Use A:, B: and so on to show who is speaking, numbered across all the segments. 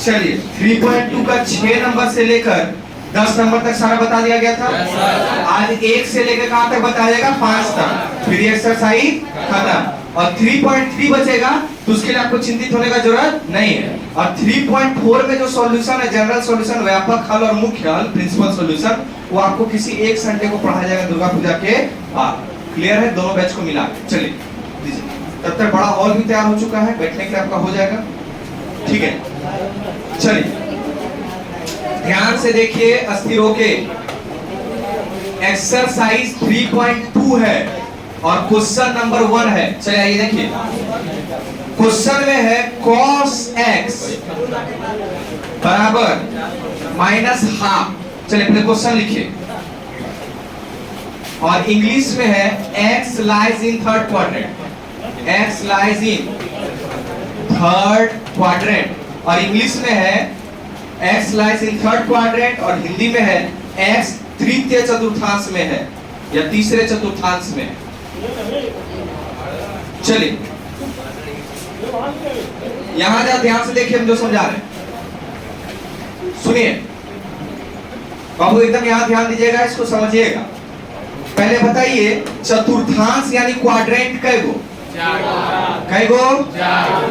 A: चलिए 3.2 का 6 नंबर से लेकर 10 नंबर तक सारा बता दिया गया था। आज 1 से लेकर कहां तक बताया जाएगा? 5 तक। फिर ये एक्सरसाइज खत्म। और 3.3 बचेगा तो उसके लिए आपको चिंतित होने का जरूरत नहीं है। और 3.4 में जो सॉल्यूशन है, जनरल सॉल्यूशन, व्यापक हल और मुख्य हल, प्रिंसिपल सॉल्यूशन, वो आपको किसी एक संडे को पढ़ाया जाएगा दुर्गा पूजा के बाद। क्लियर है? दोनों बैच को मिला के। चलिए तब तक बड़ा हॉल भी तैयार हो चुका है, बैठने के लिए आपका हो जाएगा। ठीक है, चलिए ध्यान से देखिए, अस्थिर होके। एक्सरसाइज 3.2 है और क्वेश्चन नंबर 1 है। चलिए आइए देखिए, क्वेश्चन में है cos x बराबर -½ चलिए पहले क्वेश्चन लिखिए। और इंग्लिश में है x lies in third quadrant, x lies in third quadrant। और इंग्लिश में है x lies in third quadrant, और हिंदी में है x तृतीय चतुर्थांश में है या तीसरे चतुर्थांश में। चलिए यहां जा ध्यान से देखिए, हम जो समझा रहे हैं सुनिए बाबू, एकदम यहां ध्यान दीजिएगा, इसको समझिएगा। पहले बताइए चतुर्थांश यानी क्वाड्रेंट कै गो? कै गो?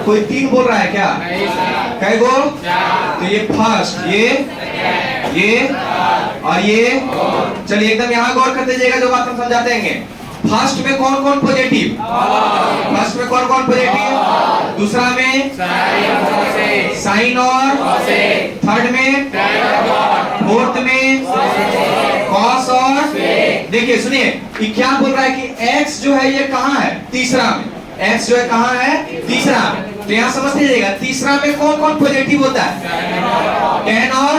A: कोई 3 बोल रहा है क्या? कै गो? तो ये फर्स्ट, ये और ये। चलिए एकदम यहाँ गौर कर दीजिएगा, जो बात हम समझाते हैं। फर्स्ट में कौन कौन पॉजिटिव? फर्स्ट में कौन कौन पॉजिटिव? दूसरा में साइन और थर्ड में, फोर्थ में कॉस और। देखिए सुनिए, ये क्या बोल रहा है कि x जो है ये कहाँ है? तीसरा में। x जो है कहाँ है? तीसरा में। तो यहाँ समझ लीजिएगा, तीसरा में कौन कौन पॉजिटिव होता है? tan और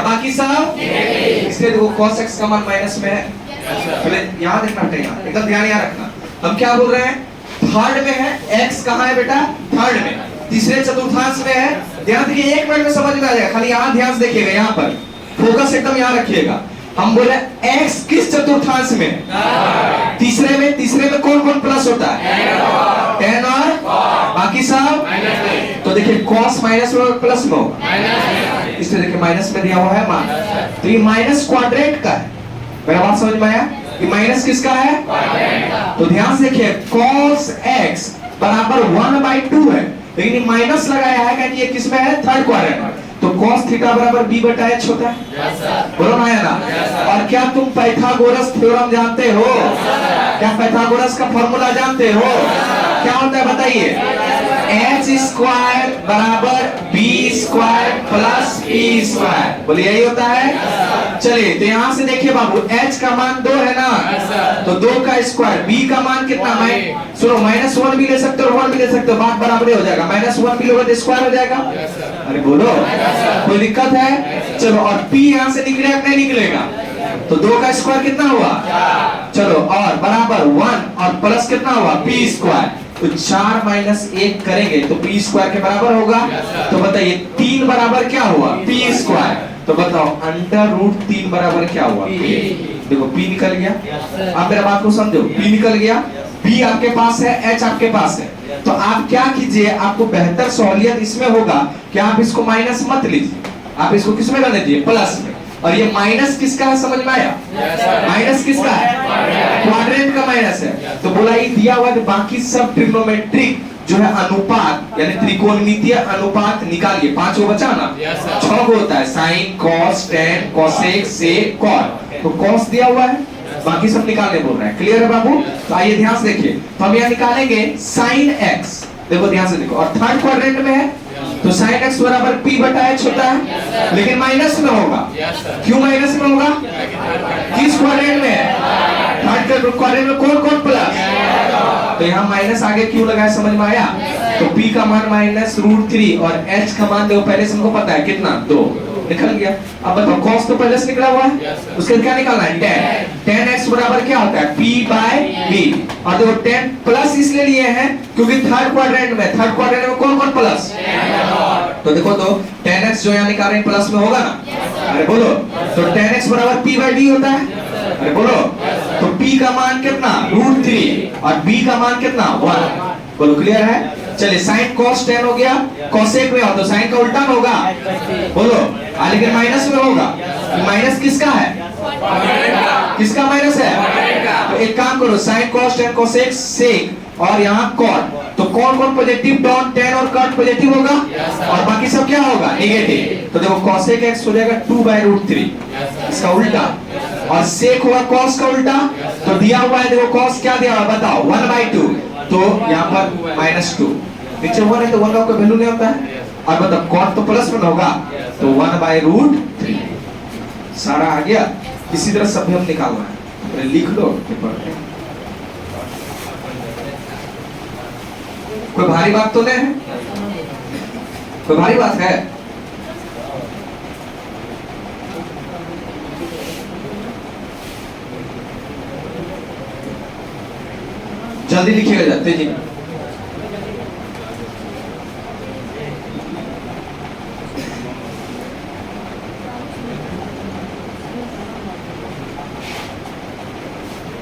A: बाकी सब। इसलिए देखो cos x का मान माइनस में है। पहले यहाँ देखना पड़ेगा, एकदम ध्यान यहाँ रखना। हम क्या बोल रहे हैं? थर्ड में है। x कहाँ है बेटा? थर्ड में, तीसरे चतुर्थांश में है। ध्यान देखिए, 1 मिनट में समझ में आ जाएगा। खाली यहाँ ध्यान से देखिएगा, यहाँ पर फोकस एकदम यहाँ रखिएगा। हम बोले x किस चतुर्थांश में? तीसरे में। तीसरे में कौन कौन प्लस होता है? tan और बाकी सब। तो देखिए cos माइनस में प्लस में होगा, इसलिए देखिए माइनस में दिया हुआ है मान। तो ये माइनस क्वाड्रेंट का है। मेरा बात समझ में आया? ये माइनस किसका है? तो ध्यान से देखिए, cos x बराबर 1/2 है, लेकिन ये माइनस लगाया है क्योंकि ये किसमें है? Third quadrant. तो cos थीटा बराबर b/h होता है। बोलो ना है ना? और क्या तुम पाइथागोरस थ्योरम जानते हो? क्या पाइथागोरस का फॉर्मूला जानते हो? क्या होता है बताइए? h² बराबर b² प्लस p²। बोलिए यही होता है। चलिए तो यहाँ से देखिए बाबू, h का मान 2 है ना, तो 2 का स्क्वायर। b का मान कितना? सुनो, -1 भी ले सकते हो और 1 भी ले सकते हो, बात बराबर हो जाएगा। -1 भी लोगे तो स्क्वायर हो जाएगा। अरे बोलो, कोई दिक्कत है? चलो, और p यहाँ से निकलेगा नहीं निकलेगा? तो 2 का स्क्वायर कितना हुआ? चलो, और बराबर 1 और प्लस कितना हुआ? p²। तो 4 - 1 करेंगे तो p² के बराबर होगा। तो बताइए 3 बराबर क्या हुआ? p²। तो बताओ √3 बराबर क्या हुआ? देखो p निकल गया। आप मेरा बात को समझो, p निकल गया, b आपके पास है, h आपके पास है। तो आप क्या कीजिए, आपको बेहतर सहूलियत इसमें होगा कि आप इसको माइनस मत लीजिए, आप इसको किसमें कर दीजिए? प्लस में। और ये माइनस किसका है? समझ में आया? माइनस किसका है? क्वाड्रेंट का माइनस है। तो बोला ये दिया हुआ है, बाकी सब ट्रिग्नोमेट्रिक जो है अनुपात यानी त्रिकोणमितीय अनुपात निकालिए। 5 को बचा ना, 6 को होता है, साइन, कॉस, टेन, कोसेक, सेक, कॉट। तो कॉस दिया हुआ है, बाकी सब निकालने बोल रहे हैं। क्लियर है बाबू? तो आइए ध्यान से देखिए, तो हम यहाँ निकालेंगे साइन x। देखो ध्यान से देखो, और थर्ड क्वाड्रेंट में है तो sin x बराबर p/h होता है, लेकिन माइनस में होगा। क्यों माइनस में होगा? किस क्वाड्रेंट में है? थर्ड क्वाड्रेंट में कौन कौन प्लस? तो यहाँ माइनस आगे क्यों लगाया? समझ में आया? तो p का मान -√3 और h का मान देखो पहले से हमको पता है कितना? 2 निकल गया। अब बताओ cos तो पहले से निकला हुआ है, उसके क्या निकालना है? tan x बराबर क्या होता है? p/b। और देखो tan प्लस इसलिए लिए हैं क्योंकि थर्ड क्वाड्रेंट में कौन कौन प्लस? तो देखो, तो tan x जो यहाँ निकाल रहे हैं प्लस में होगा ना? अरे बोलो, तो tan x बराबर p/d होता है। अरे बोलो, तो p का मान कितना? √3 और b का मान कितना? 1। बोलो क्लियर है? चलिए साइन कॉस टेन हो गया, कोसेक में हो तो साइन का उल्टा में होगा, बोलो। लेकिन माइनस में होगा, माइनस किसका है, किसका माइनस है? तो एक काम करो, sine cos tan cosec sec और यहाँ कॉट, तो कौन कौन पॉजिटिव, टॉन टेन और कॉट पॉजिटिव होगा, और बाकी सब क्या होगा, नेगेटिव। तो देखो कोसेक एक्स हो जाएगा 2/√3, इसका उल्टा, और सेक होगा कॉस का उल्टा। तो दिया हुआ है, देखो कॉस क्या दिया हुआ बताओ, 1/2, तो यहाँ पर -2, नीचे 1 है तो 1 का कोई वैल्यू नहीं होता है, और बताओ कॉट तो प्लस में होगा, तो 1/√3 सारा आ गया। इसी तरह सब भी हम निकालना है, लिख लो पेपर पे। कोई भारी बात तो नहीं है, कोई भारी बात है? जल्दी लिखिएगा, जाते जी।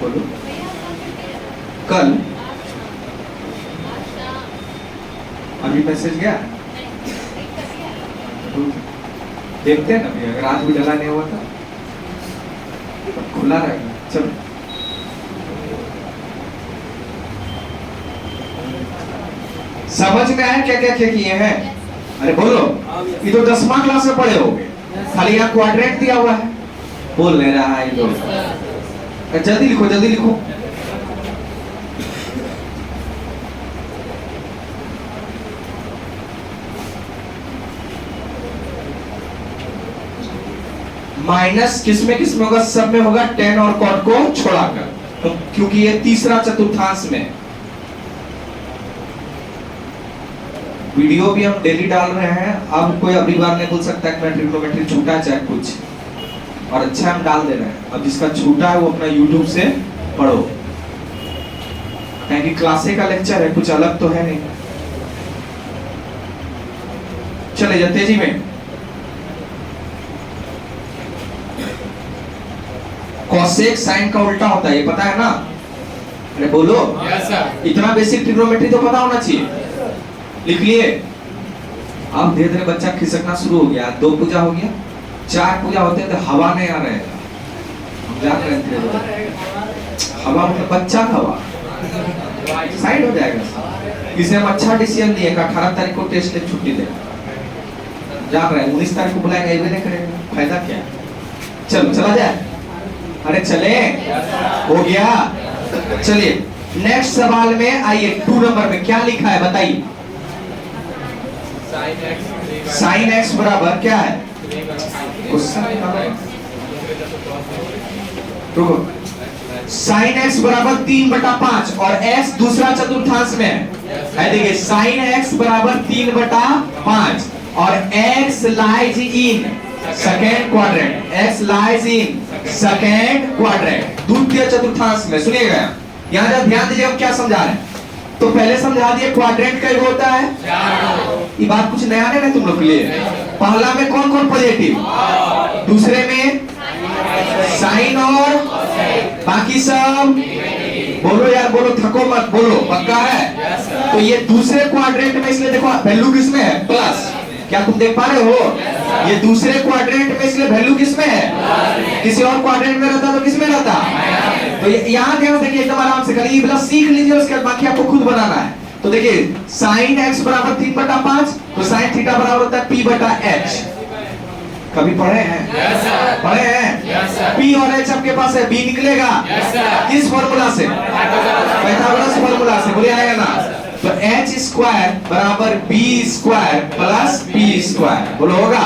A: बोलो कल अभी मैसेज गया, देखते हैं ना भैया, अगर आज भी डला नहीं हुआ था खुला रहेगा। चलो समझ में आया क्या क्या किए हैं? अरे बोलो, ये तो 10वां क्लास में पढ़े होगे, खाली यहाँ क्वाड्रेंट दिया हुआ है, बोल नहीं रहा है ये लोग। जल्दी लिखो, जल्दी लिखो। माइनस किसमें होगा, सब में होगा, टेन और कॉट को छोड़ाकर, तो क्योंकि ये तीसरा चतुर्थांश में। वीडियो भी हम डेली डाल रहे हैं, अब कोई अगली बार नहीं बोल सकता कि मैं ट्रिग्नोमेट्री छूटा चाहे कुछ, और अच्छा हम डाल दे रहे हैं। अब जिसका छूटा है वो अपना यूट्यूब से पढ़ो, क्योंकि क्लासे का लेक्चर है, कुछ अलग तो है नहीं। चले जा तेजी में। कोसेक साइन का उल्टा होता है, ये पता है ना? अरे बोलो, इतना बेसिक ट्रिग्नोमेट्री तो पता होना चाहिए। लिख लिए? अब धीरे धीरे बच्चा खिसकना शुरू हो गया। 2 पूजा हो गया, 4 पूजा होते हैं तो हवा नहीं आ रहा है, हम जान रहे थे हवा मतलब बच्चा का हवा साइड हो जाएगा। इसे हम अच्छा डिसीजन लिए, 18 तारीख को टेस्ट ले छुट्टी दे, जान रहे हैं 19 तारीख को बुलाएंगे, ये नहीं करेंगे, फायदा क्या है? चलो चला जाए, अरे चले, हो गया। चलिए नेक्स्ट सवाल में आइए, 2 नंबर में क्या लिखा है बताइए। साइन एक्स बराबर क्या है, साइन एक्स बराबर 3/5 और x दूसरा चतुर्थांश में है। देखिए साइन एक्स बराबर 3/5 और x lies in second quadrant, x lies in second quadrant, द्वितीय चतुर्थांश में। सुनिएगा यहाँ जब ध्यान दीजिए, हम क्या समझा रहे हैं, तो पहले समझा दिए क्वाड्रेंट कई होता है, ये बात कुछ नया नहीं है तुम लोग के लिए। पहला में कौन कौन पॉजिटिव, दूसरे में साइन और बाकी सब, बोलो यार बोलो, थको मत, बोलो पक्का है? तो ये दूसरे क्वाड्रेंट में, इसलिए देखो वैल्यू किसमें है, प्लस। क्या तुम देख पा रहे हो, ये दूसरे क्वाड्रेंट में, इसलिए वैल्यू किसमें है, किसी और क्वाड्रेंट में रहता तो किसमें रहता। तो यहाँ ध्यान देखिए, एकदम आराम से करिए, ये सीख लीजिए, उसके बाद बाकी आपको खुद बनाना है। तो देखिए साइन एक्स बराबर 3/5, तो साइन थीटा बराबर होता है p/h। कभी पढ़े हैं? पढ़े हैं? p और h आपके पास है, b निकलेगा किस फॉर्मूला से, पाइथागोरस फॉर्मूला से, बोलिए आएगा ना। तो h स्क्वायर बराबर b square plus p square, बोलो होगा।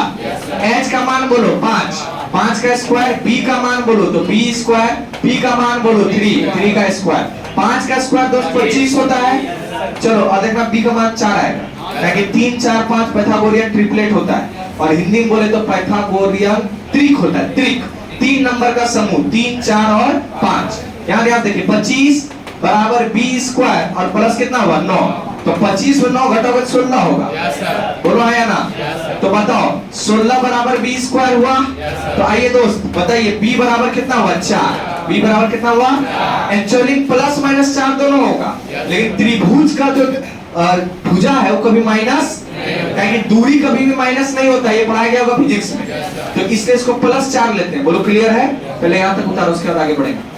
A: h का मान बोलो 5, 5 का स्क्वायर, b का मान बोलो तो b स्क्वायर, p का मान बोलो 3, 3 का स्क्वायर, 5 का स्क्वायर दोस्त 25 होता है। चलो और देखना b का मान 4 आएगा, ताकि 3 4 5 पाइथागोरियन ट्रिपलेट होता है, और हिंदी में बोले तो पाइथागोरियन त्रिक होता है। त्रिक 3 नंबर का समूह, 3 4 और 5। यहाँ ध्यान देखिए 25 बराबर b स्क्वायर और प्लस कितना हुआ 9, तो 25 में 9 घटाओगे 16 होगा, बोलो आया ना। तो बताओ 16 बराबर b स्क्वायर हुआ। तो आइए दोस्त बताइए b बराबर कितना हुआ 4, b बराबर कितना हुआ, एक्चुअली प्लस माइनस 4 दोनों होगा, लेकिन त्रिभुज का जो भुजा है वो कभी माइनस, कि दूरी कभी भी माइनस नहीं होता, ये पढ़ाया गया होगा फिजिक्स में। तो इसलिए इसको प्लस 4 लेते हैं। बोलो क्लियर है? पहले यहां तक उतारो, उसके बाद आगे बढ़ेंगे।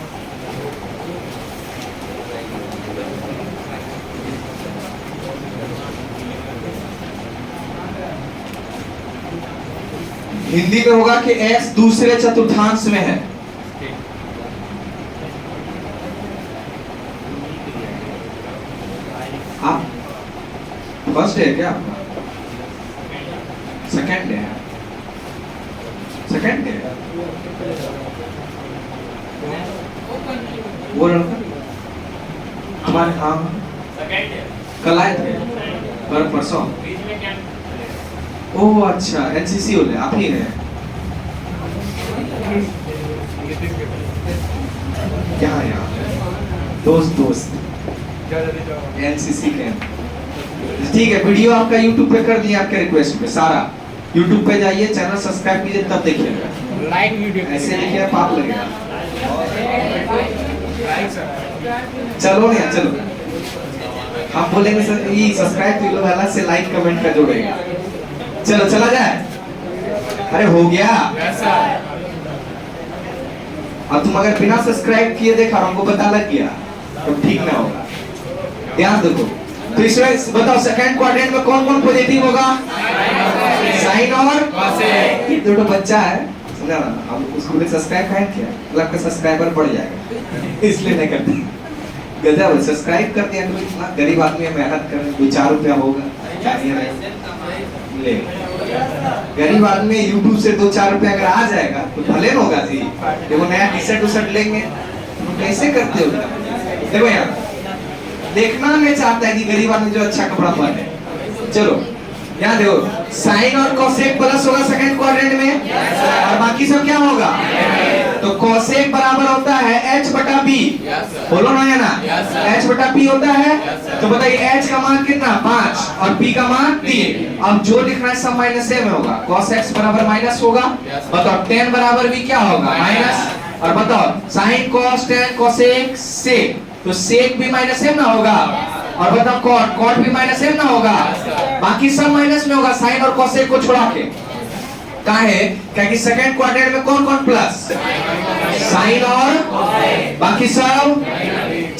A: हिंदी में होगा कि x दूसरे चतुर्थांश में है। आप फर्स्ट डे है क्या आपका? सेकंड डे है? सेकंड डे वो लड़का हमारे, हाँ कल आए थे पर परसों। ओह अच्छा, एनसीसी वाले आप ही हैं? यहाँ यहाँ दोस्त एनसीसी के। ठीक है, वीडियो आपका यूट्यूब पे कर दिया आपके रिक्वेस्ट पे। सारा यूट्यूब पे जाइए, चैनल सब्सक्राइब कीजिए, तब देखिएगा। लाइक वीडियो ऐसे देखिए पाप लगेगा। चलो नहीं, चलो हम बोलेंगे सर ये सब्सक्राइब तो लोग अलग से लाइक कमेंट का जोड़ेगा। चलो चला जाए। अरे हो गया। अब तुम अगर बिना सब्सक्राइब किए देखा हमको पता लग गया तो ठीक ना होगा। ध्यान देखो, तो इसमें बताओ सेकंड क्वाड्रेंट में कौन कौन पॉजिटिव होगा? साइन और कॉसेक। ये दो बच्चा है, समझा ना? हम उसको भी सब्सक्राइब करें क्या? मतलब आपका सब्सक्राइबर बढ़ जाएगा, इसलिए नहीं करते। गजब, सब्सक्राइब कर दिया तो इतना गरीब आदमी मेहनत कर, 2-4 रुपया होगा ले। गरीब आदमी यूट्यूब से 2-4 रुपया अगर आ जाएगा तो भले न होगा जी। देखो नया टी-शर्ट लेंगे तो कैसे करते हो? देखो यार, देखना नहीं चाहता है कि गरीब आदमी जो अच्छा कपड़ा पहने। चलो यहाँ देखो, साइन और कोसेक प्लस होगा सेकंड क्वाड्रेंट में, और बाकी सब क्या होगा? तो कोसेक बराबर होता है h बटा b। बोलो ना है ना? h बटा p होता है। तो बताइए h का मान कितना? 5 और p का मान 3। अब जो लिखना है सब माइनस में होगा। cos x बराबर माइनस होगा। बताओ tan बराबर भी क्या होगा? माइनस। और बताओ sin cos tan cosec sec, तो sec भी माइनस में ना होगा। और बताओ cot भी माइनस में ना होगा। बाकी सब माइनस में होगा साइन और कोसेक को छोड़ा के। काहे? क्योंकि सेकंड क्वाड्रेंट में कौन कौन प्लस? साइन और बाकी सब।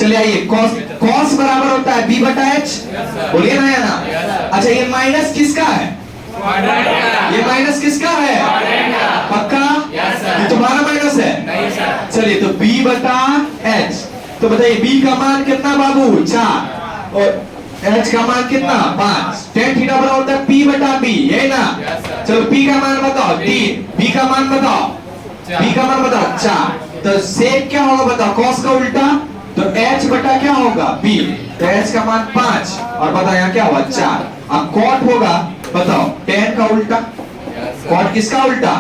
A: चलिए आइए, cos बराबर होता है b बटा h। बोलिए ना या ना? अच्छा ये माइनस किसका है? ये माइनस किसका है? पक्का? ये तुम्हारा माइनस है? चलिए तो b बटा h। तो बताइए b का मान कितना बाबू? 4 और h का मान कितना? 5। tan थीटा बराबर होता है p बटा b, यही ना? चलो p का मान बताओ 3, b का मान बताओ, b का मान बताओ 4। तो sec क्या होगा बताओ? cos का उल्टा, तो h बटा क्या होगा? b। तो h का मान 5 और बताओ यहाँ क्या हुआ? 4। अब cot होगा बताओ tan का उल्टा। cot किसका उल्टा?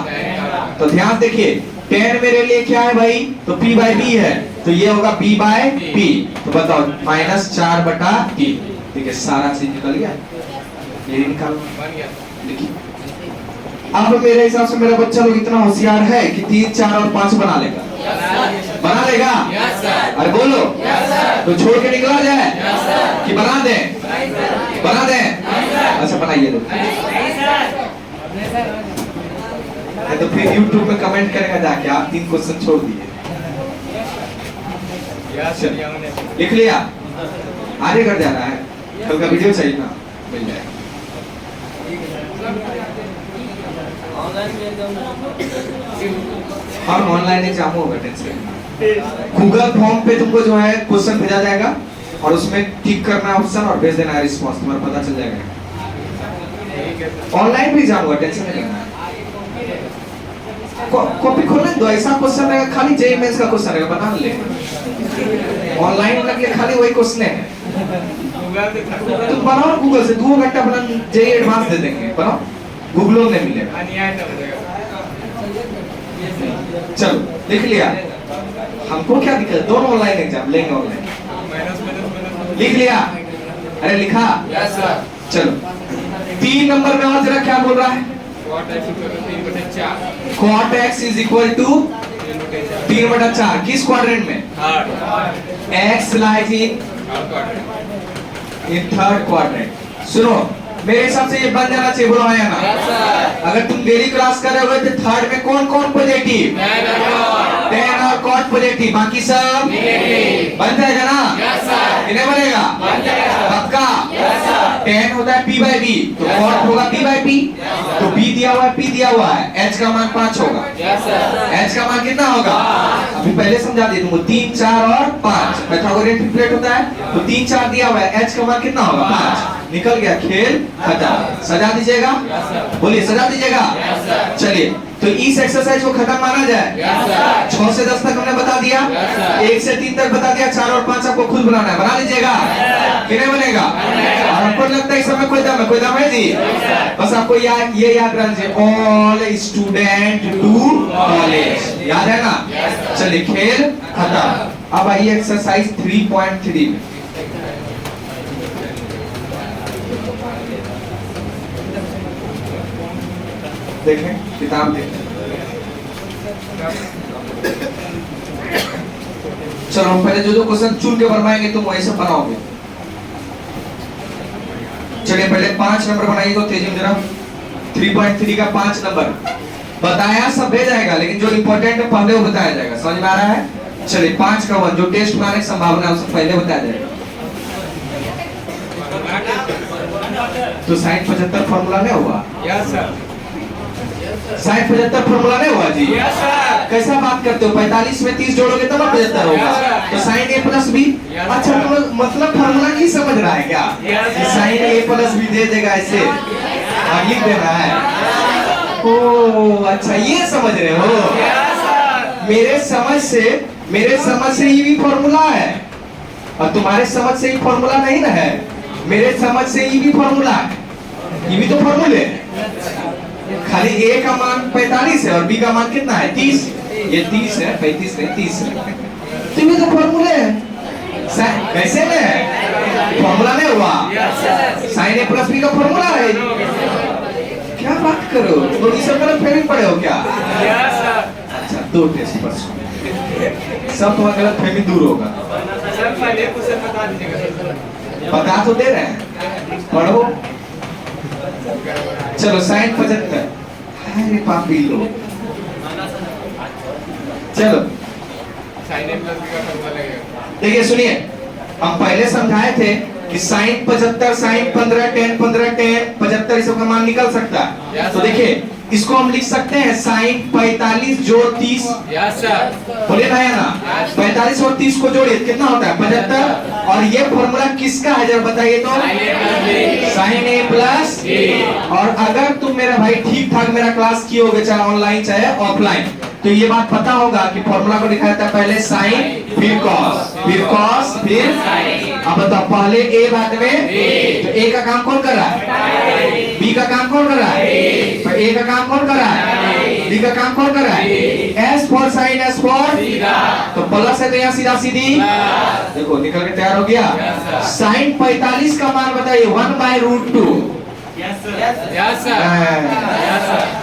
A: तो ध्यान देखिए, tan मेरे लिए क्या है भाई? तो p बाय b है, तो ये होगा b बाय p। तो बताओ -4 बटा 3। ठीक है, सारा चीज निकल गया। ये निकाल देखिए। अब मेरे हिसाब से मेरा बच्चा लोग इतना होशियार है कि 3, 4 और 5 बना लेगा। बना लेगा? अरे बोलो। तो छोड़ के निकला जाए कि बना दे? बना दे? अच्छा बनाइए दो। तो फिर YouTube में कमेंट करेगा जाके आप 3 क्वेश्चन छोड़ दिए। लिख लिया? आगे कर जाना है, कल का वीडियो चाहिए ना, मिल जाएगा। हम ऑनलाइन एग्जाम होगा, टेंशन। गूगल फॉर्म पे तुमको जो है क्वेश्चन भेजा जाएगा और उसमें टिक करना है ऑप्शन और भेज देना है रिस्पांस, तुम्हारा पता चल जाएगा। ऑनलाइन भी एग्जाम होगा, टेंशन नहीं लेना। कॉपी खोलने दो, ऐसा क्वेश्चन रहेगा खाली जेईई मेंस का क्वेश्चन रहेगा, बना ले। ऑनलाइन के खाली वही क्वेश्चन है। तुम बनाओ गूगल से, 2 घंटा बना जेईई एडवांस दे देंगे, बनाओ, गूगलों में मिलेगा। चलो लिख लिया? हमको क्या दिक्कत, दोनों ऑनलाइन एग्जाम लेंगे, ऑनलाइन। लिख लिया? अरे लिखा? चलो 3 नंबर में और जरा क्या बोल रहा है? cot x is equal to 3/4। किस क्वाड्रेंट में? x lies in in third quadrant. सुनो, मेरे हिसाब से ये बन जाना चाहिए, बोलो हाँ या ना? अगर तुम डेली क्लास कर रहे हो तो थर्ड में कौन कौन पॉजिटिव? टेन और कॉट पॉजिटिव, बाकी सब बन जाएगा ना? कितने बनेगा? पक्का? टेन होता है P by B, तो कॉट होगा P by P, तो B दिया हुआ है, P दिया हुआ है, H का मान 5 होगा। H का मान कितना होगा? अभी पहले समझा दिया तुमको, 3, 4 और 5 पाइथागोरियन ट्रिपलेट होता है, तो 3, 4 दिया हुआ है, H का मान कितना होगा? 5। निकल गया, खेल खत्म। सजा दीजिएगा, बोलिए सजा दीजिएगा। चलिए, तो इस एक्सरसाइज को खत्म माना जाए। 6 से 10 तक हमने बता दिया, 1 से 3 तक बता दिया, 4 और 5 आपको खुद बनाना है, बना लीजिएगा। कितने बनेगा? और हमको लगता है इस समय कोई दम है? कोई दम है जी? बस आपको ये याद रखना चाहिए, ऑल स्टूडेंट टू कॉलेज, याद है ना? चलिए, खेल खत्म। अब आइए एक्सरसाइज 3.3 में। देखें, किताब देखें। चलो, हम पहले जो क्वेश्चन चुन के बनवाएंगे तुम वही सब बनाओगे। चलिए, पहले 5 नंबर बनाइए तो तेजी में जरा। 3.3 का 5 नंबर बताया, सब भेज जाएगा, लेकिन जो इंपॉर्टेंट है पहले वो बताया जाएगा। समझ में आ रहा है? चलिए, 5 का 1 जो टेस्ट बनाने की संभावना है उससे पहले बताया जाएगा। तो 60-75 फॉर्मूला नहीं हुआ? Yes sir. 60-75 फॉर्मूला नहीं हुआ जी? Yes sir. कैसा बात करते हो? 45 में 30 जोड़ोगे तब 75 होगा। तो sin a प्लस b। अच्छा, तुम मतलब फॉर्मूला नहीं समझ रहा है क्या? sin a प्लस b दे देगा ऐसे, और लिख देना है। ओह अच्छा, ये समझ रहे हो? मेरे समझ से ये भी फॉर्मूला है, और तुम्हारे समझ से ये फॉर्मूला नहीं ना है। मेरे समझ से ये भी फॉर्मूला है, ये भी तो फॉर्मूले। खाली a का मान 45 है और b का मान कितना है? 30। ये 30 है, 35 नहीं, 30 है। तो ये तो फॉर्मूले है। कैसे में फॉर्मूला नहीं हुआ? sin a प्लस b का फॉर्मूला है। क्या बात करो, तो ये सब गलत फहमी पड़े हो क्या? अच्छा, 2 टेस्ट पर सब तुम्हारा गलत फहमी दूर होगा। बता तो दे रहे हैं, पढ़ो। चलो, 60-75। अरे पापी लोग, चलो देखिए, सुनिए, हम पहले समझाए थे कि sin 75, sin 15, tan 15, tan 75 इसका मान निकल सकता है। तो देखिए, इसको हम लिख सकते हैं sin 45 जोड़ 30। बोलिए ना या ना? 45 और 30 को जोड़िए, कितना होता है? 75। और ये फॉर्मूला किसका है जरा बताइए तो? sin a plus. और अगर तुम मेरा भाई ठीक ठाक मेरा क्लास किए होगे, चाहे ऑनलाइन चाहे ऑफलाइन, तो ये बात पता होगा कि फॉर्मूला को लिखा जाता है पहले sin फिर cos फिर sin। अब बताओ, पहले a बाद में, तो a का काम कौन कर रहा है? b का काम कौन कर रहा है? तो a का काम कौन कर रहा है? b का काम कौन कर रहा है? s for sin, s for, तो प्लस है तो यहाँ सीधा सीधी, देखो निकल के तैयार हो गया। sin 45 का मान बताइए, 1/√2।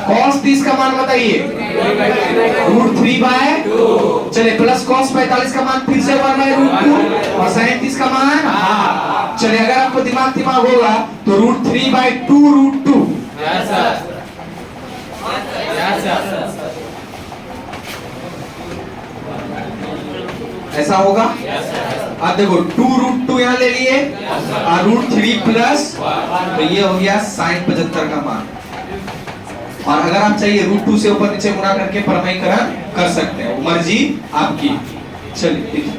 A: cos 30 का मान बताइए, √3/2। चले, प्लस cos 45 का मान फिर से 1/√2, और sin 30 का मान, चले अगर आपको दिमाग होगा तो √3/2√2। ऐसा होगा। अब देखो, 2√2 यहाँ ले लिए, और √3 प्लस, तो ये हो गया sin 75 का मान। और अगर आप चाहिए √2 से ऊपर नीचे गुणा करके परमयीकरण कर सकते हैं, मर्जी आपकी। चलिए देखिए,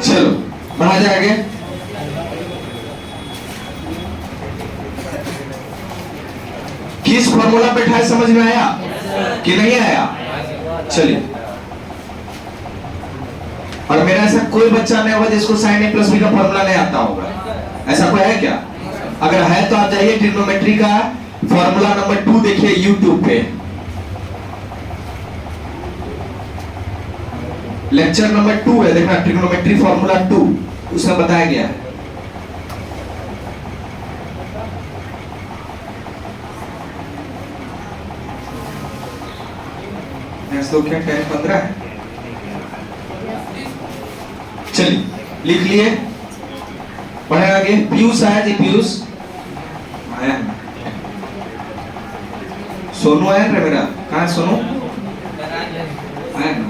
A: चलो बढ़ा जाएंगे। किस फॉर्मूला पे ठाए समझ में आया कि नहीं आया? चलिए, और मेरा ऐसा कोई बच्चा नहीं होगा जिसको sin a प्लस b का फॉर्मूला नहीं आता होगा। ऐसा कोई है क्या? अगर है तो आप जाइए ट्रिग्नोमेट्री का फॉर्मूला नंबर 2 देखिए यूट्यूब पे, लेक्चर नंबर 2 है, देखना ट्रिग्नोमेट्री फॉर्मूला 2, उसमें बताया गया है। दो क्या tan 15 है। चलिए लिख लिए, पढ़े आगे। पीयूष आया जी, पीयूष आया, सोनू आया ना मेरा, कहाँ है सोनू? आया ना,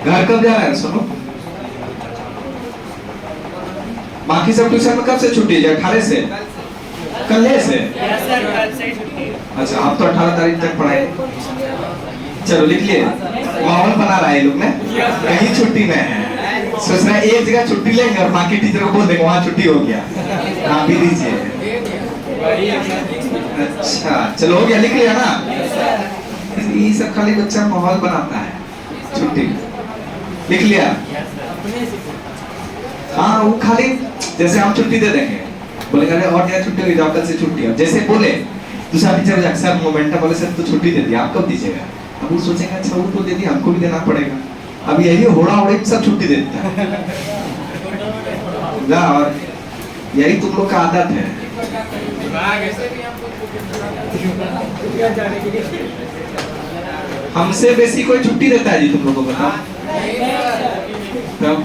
A: घर कब जा रहा है सोनू? बाकी सब ट्यूशन में कब से छुट्टी है? 18 से, कल से? अच्छा, आप तो 18 तारीख तक पढ़ाए। चलो लिख लिए, माहौल बना रहा है लोग ने, कहीं छुट्टी नहीं है। सोच रहा है एक जगह छुट्टी लेंगे और बाकी टीचर को बोल देंगे वहाँ छुट्टी हो गया, हाँ भी दीजिए। अच्छा चलो हो गया, लिख लिया ना? ये सब खाली बच्चा माहौल बनाता है, छुट्टी लिख लिया। हाँ वो खाली जैसे हम छुट्टी दे देंगे, बोलेंगे अरे और क्या छुट्टी हुई, जाओ कल से छुट्टी है। जैसे बोले दूसरा टीचर अक्सर मोमेंटम बोले सर तो छुट्टी दे दी, आप कब दीजिएगा? अब वो सोचेंगे अच्छा वो तो दे दी, हमको भी देना पड़ेगा। अब यही होड़ा होड़े सब छुट्टी दे देता है ना, और यही तुम लोग का आदत है। हमसे बेसी कोई छुट्टी देता है जी तुम लोगों को बताओ? तब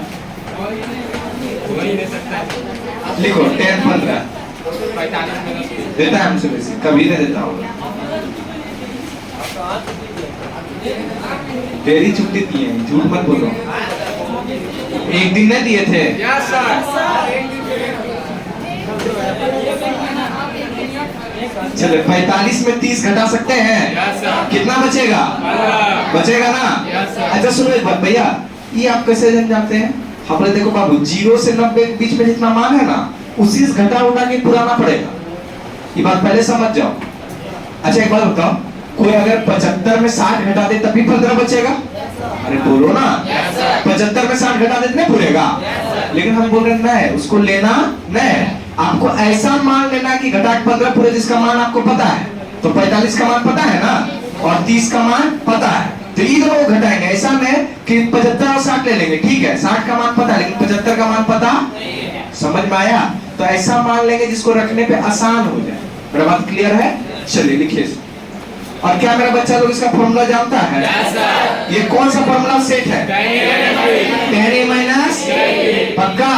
A: लिखो tan 15 देता है हमसे बेसी, कभी नहीं देता होगा। तेरी छुट्टी दी है, झूठ मत बोलो। एक दिन नहीं दिए थे? चलो 45 में 30 घटा सकते हैं, कितना बचेगा? बचेगा ना? अच्छा सुनो एक बात भैया, ये आप कैसे जान जाते हैं? हमने देखो बाबू 0 से 90 के बीच में जितना मान है ना, उसी से घटा उठा के पुराना पड़ेगा, ये बात पहले समझ जाओ। अच्छा एक बात बताओ, कोई अगर 75 में 60 घटा दे तब भी 15 बचेगा? अरे बोलो ना, 75 में 60 घटा दे नहीं पूरेगा? लेकिन हम बोल रहे नहीं, उसको लेना नहीं, आपको ऐसा मान लेना कि घटा 15 पूरे, जिसका मान आपको पता है। तो 45 का मान पता है ना, और 30 का मान पता है, तो ये दोनों घटाएंगे। ऐसा नहीं कि 75 और 60 ले लेंगे, ठीक है 60 का मान पता है लेकिन 75 का मान पता, समझ में आया? तो ऐसा मान लेंगे जिसको रखने पे आसान हो जाए। मेरा बात क्लियर है? चलिए लिखिए। और क्या मेरा बच्चा लोग इसका फॉर्मूला जानता है? ये कौन सा फॉर्मूला सेट है? tan a माइनस, पक्का?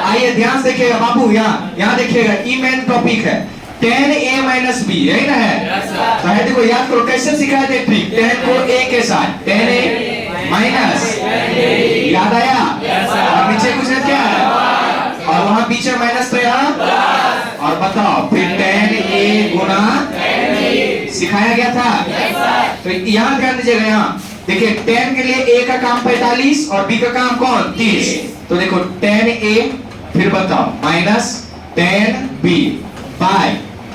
A: आइए ध्यान से देखिएगा बाबू, यहाँ देखिएगा, ई मेन टॉपिक है tan a माइनस b, यही ना है? तो है देखो याद करो कैसे सिखाया थे ट्रिक, tan को a के साथ tan a माइनस, याद आया? और नीचे कुछ है क्या है? और वहां पीछे माइनस तो यहाँ, और बताओ फिर tan a गुना सिखाया गया था। तो यहाँ ध्यान दीजिएगा, यहाँ देखिए tan के लिए a का काम 45 और b का काम कौन? 30। तो देखो tan a, फिर बताओ minus tan b by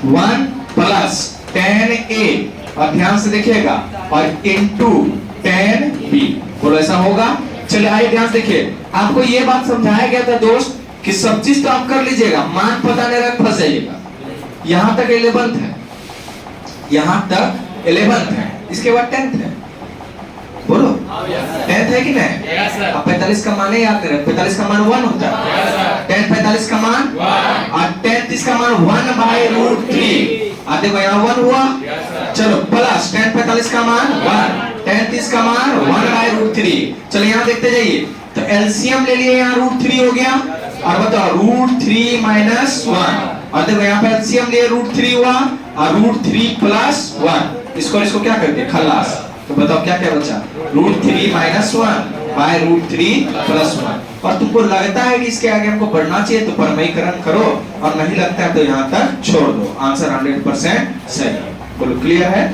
A: 1 plus tan a, और ध्यान से देखिएगा, और इनटू tan b। बोलो ऐसा होगा? चलिए आइए ध्यान से देखिए, आपको ये बात समझाया गया था दोस्त कि सब चीज तो आप कर लीजिएगा, मान पता नहीं रख फंस जाइएगा। यहाँ तक 11th है, यहाँ तक 11th है, इसके बाद 10th है। बोलो 10th है कि नहीं? अब 45 का मान याद करें, 45 का मान 1 होता है, 10 45 का मान, और 10 इसका मान 1/√3। अब देखो यहाँ 1 हुआ, चलो प्लस 10 45 का मान 1, 10 30 का मान 1/√3। चलो यहाँ देखते जाइए, तो एलसीएम ले लिए, यहाँ √3 हो गया, और बताओ √3 माइनस 1, और देखो यहाँ पे एलसीएम लिए √3 हुआ, और √3 प्लस 1, इसको क्या कर दिया? खल्लास। तो बताओ क्या क्या बचा? √3 माइनस 1 बाय √3 प्लस 1। और तुमको लगता है कि इसके आगे हमको बढ़ना चाहिए तो परमयीकरण करो, और नहीं लगता है तो यहाँ तक छोड़ दो। आंसर 100% सही है। बोलो क्लियर है?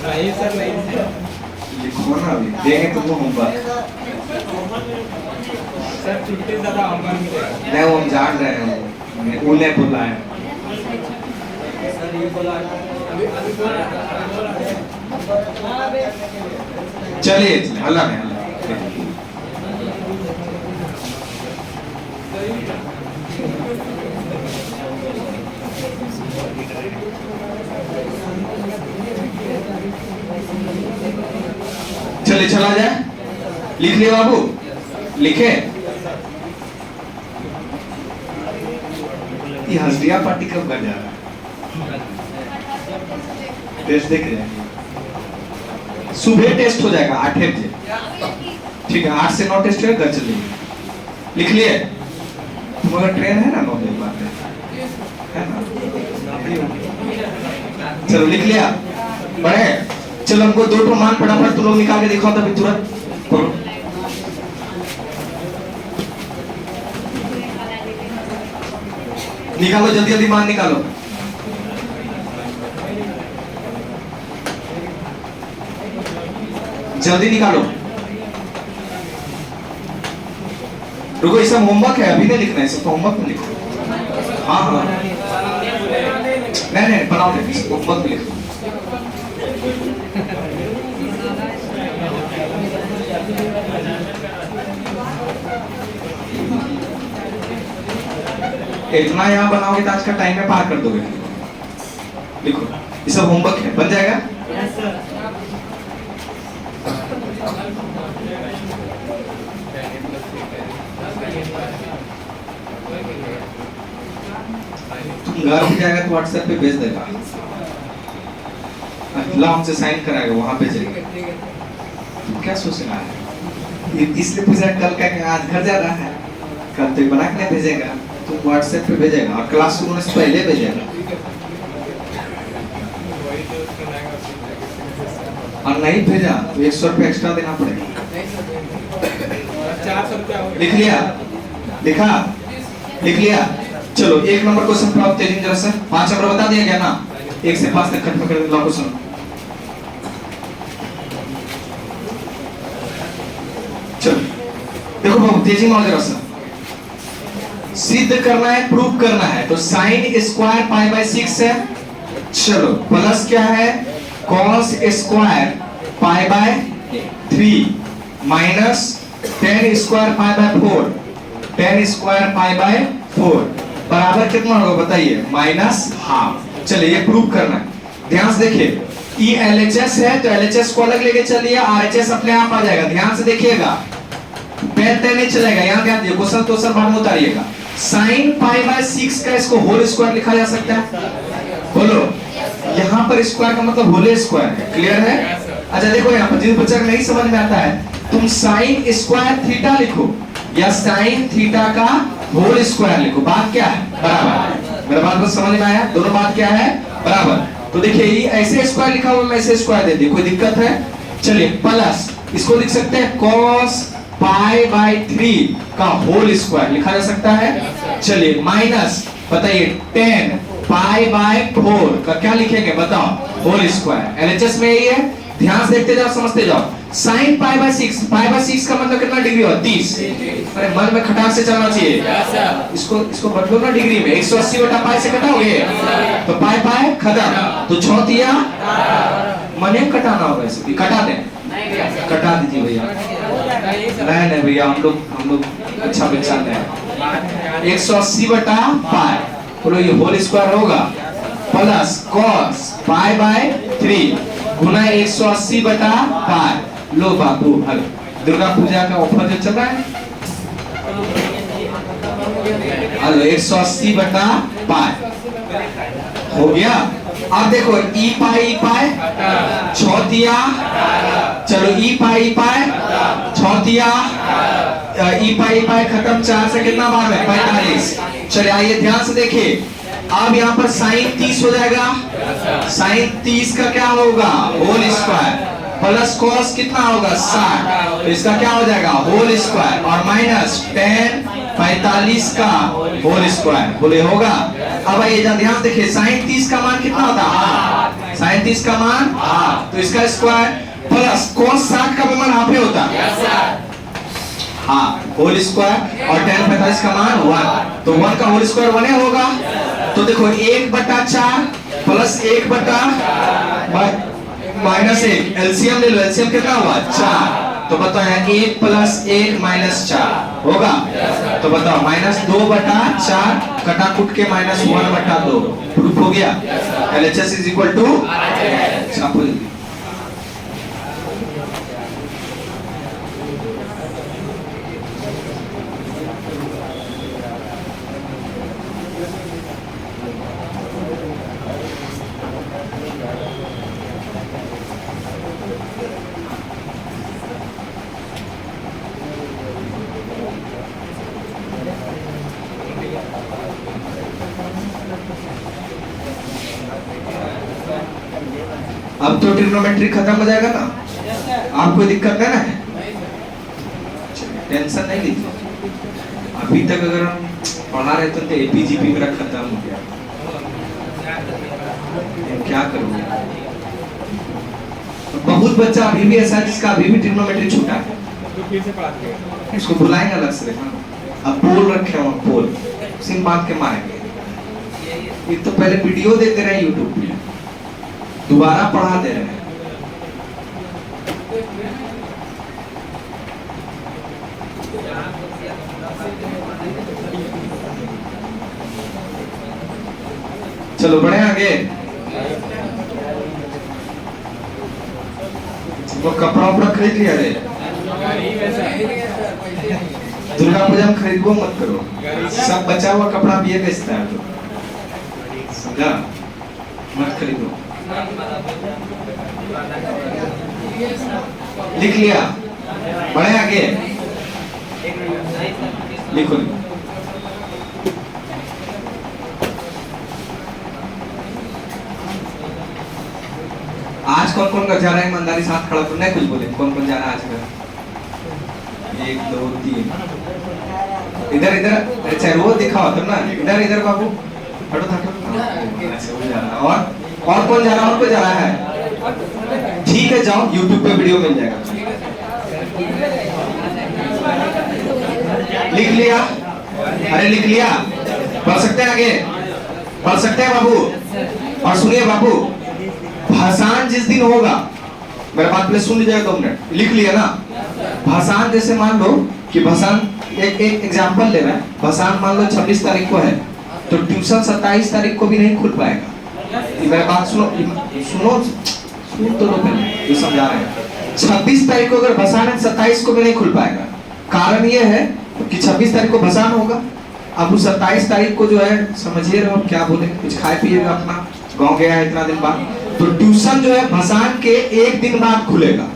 B: नहीं सर नहीं
A: देंगे तुमको होमवर्क।
B: सर छुट्टी ज़्यादा होमवर्क मिलेगा।
A: नहीं वो हम जान रहे हैं, उन्हें बोला है।
B: सर ये बोला अभी बोला।
A: चलिए हल्ला नहीं हल्ला। चलिए चला जाए, लिख लिया बाबू, लिखे। ये हल्दिया पार्टी कब कर जा रहा है? टेस्ट देख रहे हैं, सुबह टेस्ट हो जाएगा 8 बजे, ठीक है। 8 से 9 टेस्ट होगा, घर चलिए। लिख लिए? तुम्हारा ट्रेन है ना 9 बजे बाद में, है ना? चलो लिख लिया, बढ़े। चलो हमको 2 प्रमाण फटाफट तुम लोग निकाल के दिखाओ तभी तुरंत करो। निकालो जल्दी जल्दी मान निकालो। जल्दी निकालो। रुको, ये सब होमवर्क है, अभी नहीं लिखना है, सब होमवर्क में लिखो। हाँ हाँ नहीं बनाओ, होमवर्क में लिखो। इतना यहाँ बनाओगे तो आज का टाइम में पार कर दोगे। लिखो, ये सब होमवर्क है, बन जाएगा। तुम घर भी जाएगा तो व्हाट्सएप पे भेज देगा, अल्लाह हमसे साइन कराएगा, वहां भेजेगा। तुम क्या सोच रहा है? इसलिए पूछा कल का कि आज घर जा रहा है, कल तो बना के भेजेगा, तुम व्हाट्सएप पे भेजेगा और क्लास शुरू होने से पहले भेजेगा। और नहीं भेजा तो 100 रुपये एक्स्ट्रा देना पड़ेगा।
B: 400 रुपया।
A: लिख लिया? लिखा? लिख लिया? चलो 1 नंबर क्वेश्चन पर आप तेजी जरा सर, 5 नंबर बता दिया गया ना, 1 से 5 तक खत्म कर दो क्वेश्चन। चलो देखो बाबू तेजी में जरा सर, सिद्ध करना है, प्रूव करना है, तो साइन स्क्वायर पाई बाय 6 है। चलो प्लस क्या है, cos square pi by 3 minus ten square pi by 4, ten square pi by 4 बराबर कितना होगा बताइए, -12। चलिए ये प्रूव करना है, ध्यान से देखिए। ई एलएचएस है तो एलएचएस को अलग लेके चलिए, आरएचएस अपने आप आ जाएगा। ध्यान से देखिएगा, पेन नहीं चलेगा, यहाँ ध्यान दीजिए, क्वेश्चन तो सर बाद में उतारिएगा। साइन पाई बाय 6 का इसको होल स्क्वायर लिखा जा सकता है, बोलो। यहाँ पर स्क्वायर का मतलब होल स्क्वायर है, क्लियर है? अच्छा देखो यहाँ पर जिस बच्चा को नहीं समझ में आता है, तुम साइन स्क्वायर थीटा लिखो या साइन थीटा का होल स्क्वायर लिखो, बात क्या है, बराबर। मेरा बात बस समझ में आया? दोनों बात क्या है, बराबर। तो देखिए ये ऐसे स्क्वायर लिखा हुआ, मैं ऐसे स्क्वायर दे दी, कोई दिक्कत है? चलिए प्लस इसको लिख सकते हैं cos पाई बाय 3 का होल स्क्वायर लिखा जा सकता है। चलिए माइनस बताइए 10 पाई बाय 4 का क्या लिखेंगे बताओ, होल स्क्वायर। एलएचएस में यही है, ध्यान से देखते जाओ, समझते जाओ। Sine pi by 6, pi by 6 का मतलब कितना डिग्री हुआ, 30। अरे मन में खटाक से चलना चाहिए, इसको बदलो ना डिग्री में, 180 बटा पाई से कटाओगे तो पाई पाई खत्म, तो 6 मने कटाना होगा, इसे कटा दें, कटा दीजिए भैया। नहीं भैया, हम लोग अच्छा पहचान रहे हैं। 180 बटा पाई, बोलो ये होल स्क्वायर होगा, प्लस cos पाई बाय 3 गुना 180 बटा पाई। लो बाबू, हल दुर्गा पूजा का ऑफर जो चल रहा है, हेलो 180 बटा पाई हो गया। अब देखो ई पाई 6 चलो ई पाई 6 ई पाई खत्म, 4 से कितना बार है, 45। चलिए आइए ध्यान से देखिए, अब यहाँ पर साइन 30 हो जाएगा, साइन 30 का क्या होगा, होल स्क्वायर, प्लस कॉस कितना होगा 60, तो इसका क्या हो जाएगा होल स्क्वायर, और माइनस 10 45 का होल स्क्वायर, बोले होगा। अब आइए ध्यान देखिए, साइन 30 का मान कितना होता है, साइन 30 का मान, तो इसका स्क्वायर प्लस cos 60 का भी मान हाफ ही होता है। हाँ, होल स्क्वायर और tan 45 का मान 1, तो 1 का होल स्क्वायर 1 ही होगा। तो देखो 1/4 प्लस 1/- -1, एलसीएम ले लो, एलसीएम कितना हुआ 4, तो बताओ यहाँ 1 + 1 - 4 होगा, तो बताओ -2/4 कटा कुट के -1/2 प्रूफ हो गया। LHS = छापो जल्दी। अब तो ट्रिग्नोमेट्री खत्म हो जाएगा ना, आप कोई दिक्कत नहीं ना है, टेंशन नहीं लीजिए। अभी तक अगर हम पढ़ा रहे तो एपीजीपी मेरा खत्म हो गया, क्या करूँगा। बहुत बच्चा अभी भी ऐसा है जिसका अभी भी ट्रिग्नोमेट्री छूटा है,
B: तो फिर से पढ़ाते हैं,
A: इसको बुलाएंगे अलग से। अब पोल रखे हैं, पोल सिम बांध के मारेंगे। एक तो पहले वीडियो देते रहे यूट्यूब पे, दोबारा पढ़ा दे रहे हैं। चलो बढ़े आगे। वो कपड़ा उपड़ा खरीद लिया रे, दुर्गा पूजा में खरीदो मत करो, सब बचा हुआ कपड़ा भी बेचता है, तो समझा, मत खरीदो। लिख लिया, बढ़े आगे, लिखो। आज कौन कौन का जा रहा है, ईमानदारी साथ खड़ा तो नहीं कुछ बोले, कौन कौन जा रहा है आज का? 1 2 3, इधर इधर, अच्छा वो दिखाओ तुम ना, इधर इधर बाबू, हटो था, अच्छा वो जा रहा है। और कौन जा रहा है, और कोई जा रहा है? ठीक है, जाओ YouTube पे वीडियो मिल जाएगा। लिख लिया, अरे लिख लिया, पढ़ सकते हैं आगे, पढ़ सकते हैं बाबू। और सुनिए बाबू, भाषान जिस दिन होगा, मेरा बात पहले सुन लीजिएगा 2 मिनट। लिख लिया ना, भाषान जैसे मान लो कि भाषान, एक एग्जांपल ले रहा है, भाषान मान लो 26 तारीख को है, तो ट्यूशन 27 तारीख को भी नहीं खुल पाएगा। मेरा बात सुनो, सुन तो लो पहले, जो समझा रहे हैं। 26 तारीख को अगर भाषान है, 27 को भी नहीं खुल पाएगा। कारण ये है कि 26 तारीख को भाषान होगा, अब 27 तारीख को जो है, समझिए रहो क्या बोले, कुछ खाए पिएगा, अपना गाँव गया है इतना दिन बाद, तो ट्यूशन जो है भाषान के 1 दिन बाद खुलेगा।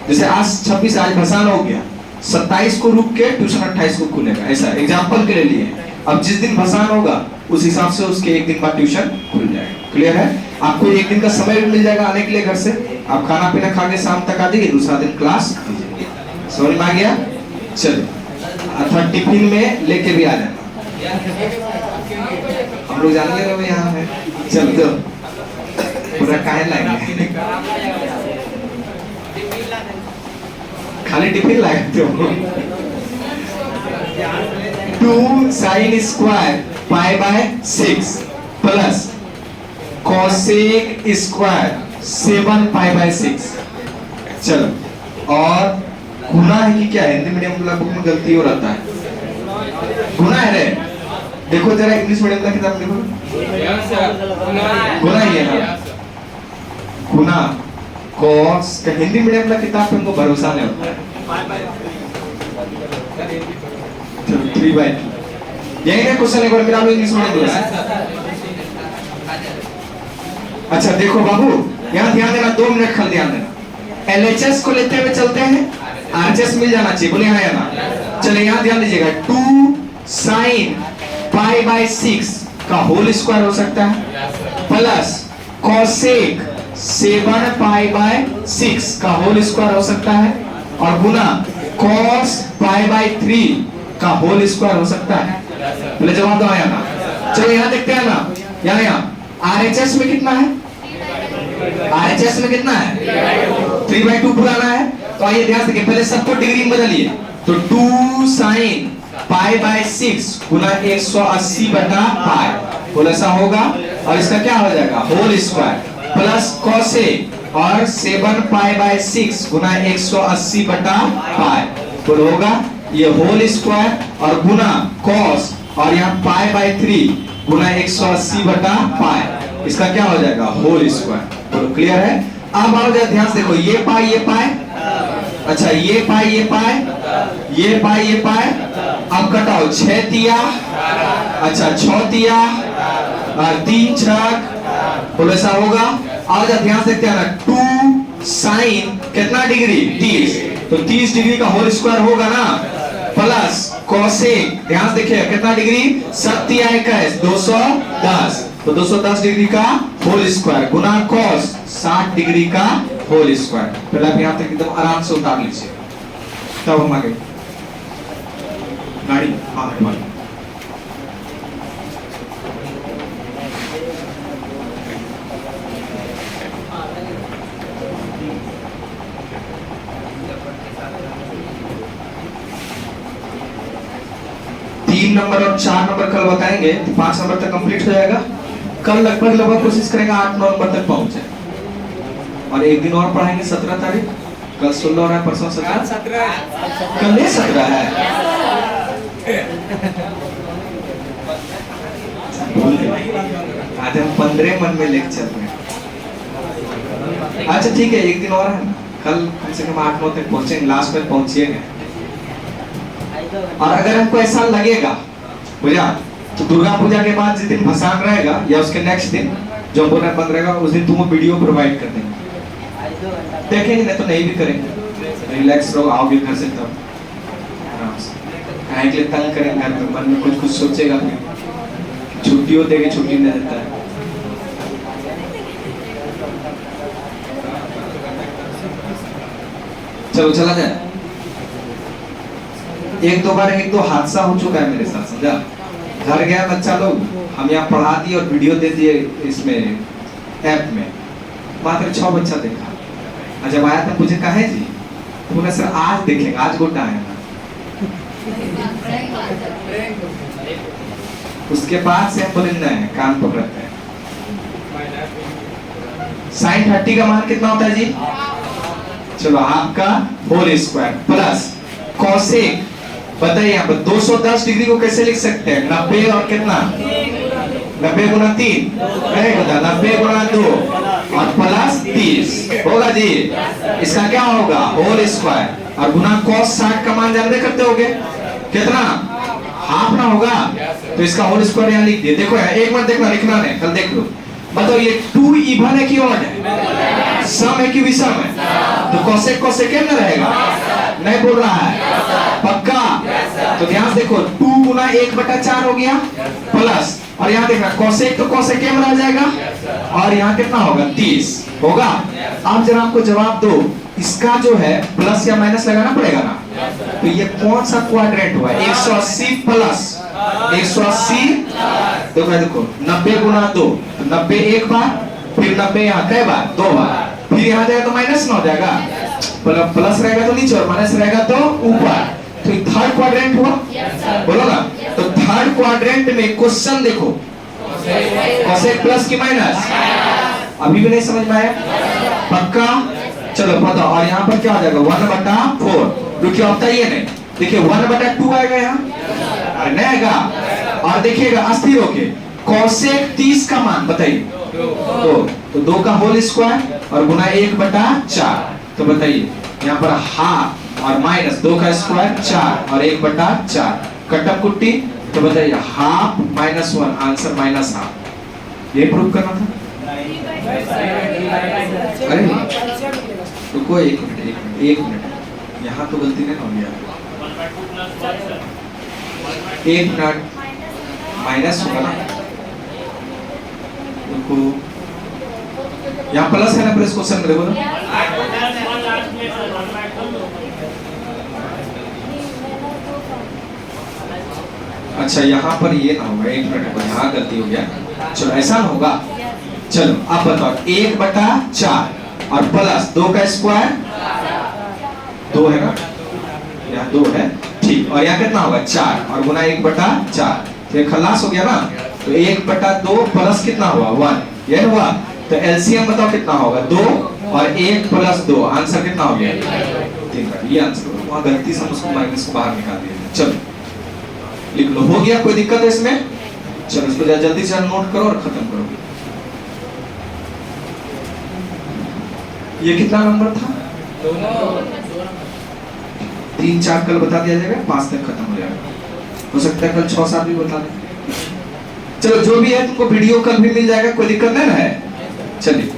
A: जैसे आज 26, आज भाषान हो गया, 27 को रुक के ट्यूशन 28 को खुलेगा, ऐसा एग्जाम्पल के लिए। अब जिस दिन भाषान होगा उस हिसाब से उसके 1 दिन बाद ट्यूशन खुल जाएगा। क्लियर है? आपको 1 दिन का समय भी मिल जाएगा आने के लिए घर से, आप खाना पीना खा के शाम तक आ जाइए, दूसरा दिन क्लास दीजिए। समझ में आ गया? चलो, अथवा टिफिन में लेके भी आ जाना, हम लोग जान ले रहे यहाँ है। चल तो पूरा काहे लाएंगे, खाली टिफिन लाए तो 2 sin² π/6 प्लस cosec² 7 π/6। चलो, और गुना है कि क्या है? हिंदी मीडियम बुक में गलती हो रहता है, गुना है रे। देखो जरा इंग्लिश मीडियम का किताब देखो, गुना ही है ना, गुना cos का। हिंदी मीडियम का किताब पे हमको भरोसा नहीं होता है। 3/2 यही ना क्वेश्चन, एक बार मिला लो इंग्लिश मीडियम। अच्छा देखो बाबू, यहाँ ध्यान देना, 2 मिनट खाली ध्यान देना। LHS को लेते हुए चलते हैं, RHS मिल जाना चाहिए, बोले हाँ या ना। चलिए यहाँ ध्यान दीजिएगा, 2 sin π/6 का होल स्क्वायर हो सकता है, प्लस cosec 7 π/6 का होल स्क्वायर हो सकता है, और गुना cos π/3 का होल स्क्वायर हो सकता है। पहले जवाब दो आया ना। चलो यहाँ देखते हैं ना, यहाँ RHS में कितना है? RHS में कितना है? 3/2 पुराना है, तो आइए ध्यान से देखिए, पहले सबको डिग्री में बदलिए। तो 2 sin π/6 गुना 180 बटा पाई, बोला ऐसा होगा। और इसका क्या हो जाएगा, होल स्क्वायर प्लस कोसेक और 7 π/6 गुना 180 बटा पाई, बोलो होगा ये होल स्क्वायर और गुना कॉस और यहाँ π/3 गुना 180 बटा पाई, इसका क्या हो जाएगा, होल स्क्वायर। बोलो क्लियर है। अब आओ जरा ध्यान से देखो, ये पाई अच्छा ये पाई ये पाई अब कटाओ, 6 तिया अच्छा 6 तिया और 3 छक, बोलो ऐसा होगा। आओ जरा ध्यान से देखते हैं ना, 2 साइन कितना डिग्री 30, तो 30 डिग्री का होल स्क्वायर होगा ना, प्लस कोसेक ध्यान से देखिए कितना डिग्री 7 210, तो 210 डिग्री का होल स्क्वायर गुना कॉस 60 डिग्री का होल स्क्वायर। पहले आप यहाँ तक एकदम आराम से उतार लीजिए, तब हम आगे गाड़ी हमारी 3 नंबर और 4 नंबर कल बताएंगे, तो 5 नंबर तक कंप्लीट हो जाएगा। कल लगभग कोशिश करेंगे 8-9 नंबर तक पहुंचे, और एक दिन और पढ़ाएंगे 17 तारीख। कल 16 और परसों 17, कल 17 है। आज हम 15 मन में लेक्चर में। अच्छा ठीक है, एक दिन और है, कल कम से कम 8-9 तक पहुंचेंगे, लास्ट में पहुंचेंगे। और अगर हमको ऐसा लगेगा बुझा, तो दुर्गा पूजा के बाद जिस दिन भसान रहेगा या उसके नेक्स्ट दिन जो हमको बंद रहेगा, उस दिन तुमको वीडियो प्रोवाइड कर देंगे, देखेंगे, नहीं तो नहीं भी करेंगे। रिलैक्स रहो, आओगे घर से तब आराम से, काहे के लिए तंग करेंगे घर में, मन में कुछ सोचेगा, छुट्टी होते कि छुट्टी नहीं देता है। चलो चला जाए। एक दो हादसा हो चुका है मेरे साथ, समझा। घर गया बच्चा लोग, हम यहाँ पढ़ा दिए और वीडियो दे दिए इसमें ऐप में, मात्र 6 बच्चा देखा। और जब आया तो मुझे कहे जी बोला सर आज देखेंगे, आज गोटा है ना। उसके बाद से हम बोले नहीं, कान पकड़ते हैं। sin 30 का मान कितना होता है जी, चलो आपका होल स्क्वायर प्लस कोसेक, बताइए यहाँ पर 210 डिग्री को कैसे लिख सकते हैं, 90 और कितना 90 गुना 3 90 गुना 2 और प्लस 30 होगा जी। इसका क्या होगा, होल स्क्वायर और गुना cos 60 का मान जानते करते होगे कितना, हाफ ना होगा, तो इसका होल स्क्वायर यहाँ लिख दिए। देखो यार, एक बार देखना, लिखना नहीं, कल देख लो। बताओ ये 2 इवन है कि ऑड है, सम है कि विषम है, तो कोसेक क्या रहेगा, नहीं बोल रहा है पक्का। तो ध्यान से देखो, 2 गुना 1/4 हो गया प्लस, और यहाँ देखना कोसेक तो कोसेक क्या रह जाएगा, और यहाँ कितना होगा 30 होगा। अब जरा आपको जवाब दो, इसका जो है प्लस या माइनस लगाना पड़ेगा ना, तो ये कौन सा क्वाड्रेंट हुआ, 180 प्लस 180, देखो 90 गुना 2, तो 90 एक बार, फिर 90 यहाँ कई बार 2 बार, फिर यहाँ जाएगा तो माइनस ना हो जाएगा, प्लस रहेगा तो नीचे और माइनस रहेगा तो ऊपर, तो थर्ड क्वाड्रेंट हुआ, बोलो ना। तो थर्ड क्वाड्रेंट में क्वेश्चन देखो, कोसेक प्लस की माइनस, अभी भी नहीं समझ में आया पक्का, चलो बताओ। और यहाँ पर क्या हो जाएगा 1/4, रुकिए अब बताइए नहीं, देखिए 1/2 आएगा यहाँ, नहीं आएगा। और देखिएगा अस्थिर होके कोसेक 30 का मान बताइए, तो 2 का होल स्क्वायर और गुना 1/4, तो बताइए यहाँ पर हाफ और माइनस 2 का स्क्वायर 4 और 1/4 कटअप कुट्टी, तो बताइए हाफ -1, आंसर -हाफ। ये प्रूव करना था। अरे रुको एक मिनट, यहाँ तो गलती नहीं हो गया, एक मिनट माइनस होगा ना, रुको यहाँ प्लस है ना, प्लस क्वेश्चन में देखो ना, अच्छा यहाँ पर ये ना होगा, एक मिनट को यहाँ गलती हो गया, चलो ऐसा ना होगा। चलो आप बताओ 1/4 और प्लस 2 का स्क्वायर 2 है ना, यहाँ 2 है, ठीक। और यहाँ कितना होगा 4 और गुना 1/4, ये खलास हो गया ना। तो 1/2 प्लस कितना हुआ 1, ये हुआ। तो एलसीएम बताओ कितना होगा 2 और 1 + 2, आंसर कितना हो गया 3। ये आंसर वहां गलती से हम उसको माइनस को बाहर निकाल दिए। चलो लिख लो, हो गया, कोई दिक्कत है इसमें? चलो इसको जल्दी से नोट करो और खत्म करो। ये कितना नंबर था? 3-4 कल बता दिया जाएगा, 5 तक खत्म हो जाएगा। हो सकता है कल 6-7 भी बता दें। चलो जो भी है तुमको वीडियो कल भी मिल जाएगा, कोई दिक्कत नहीं ना है। चलिए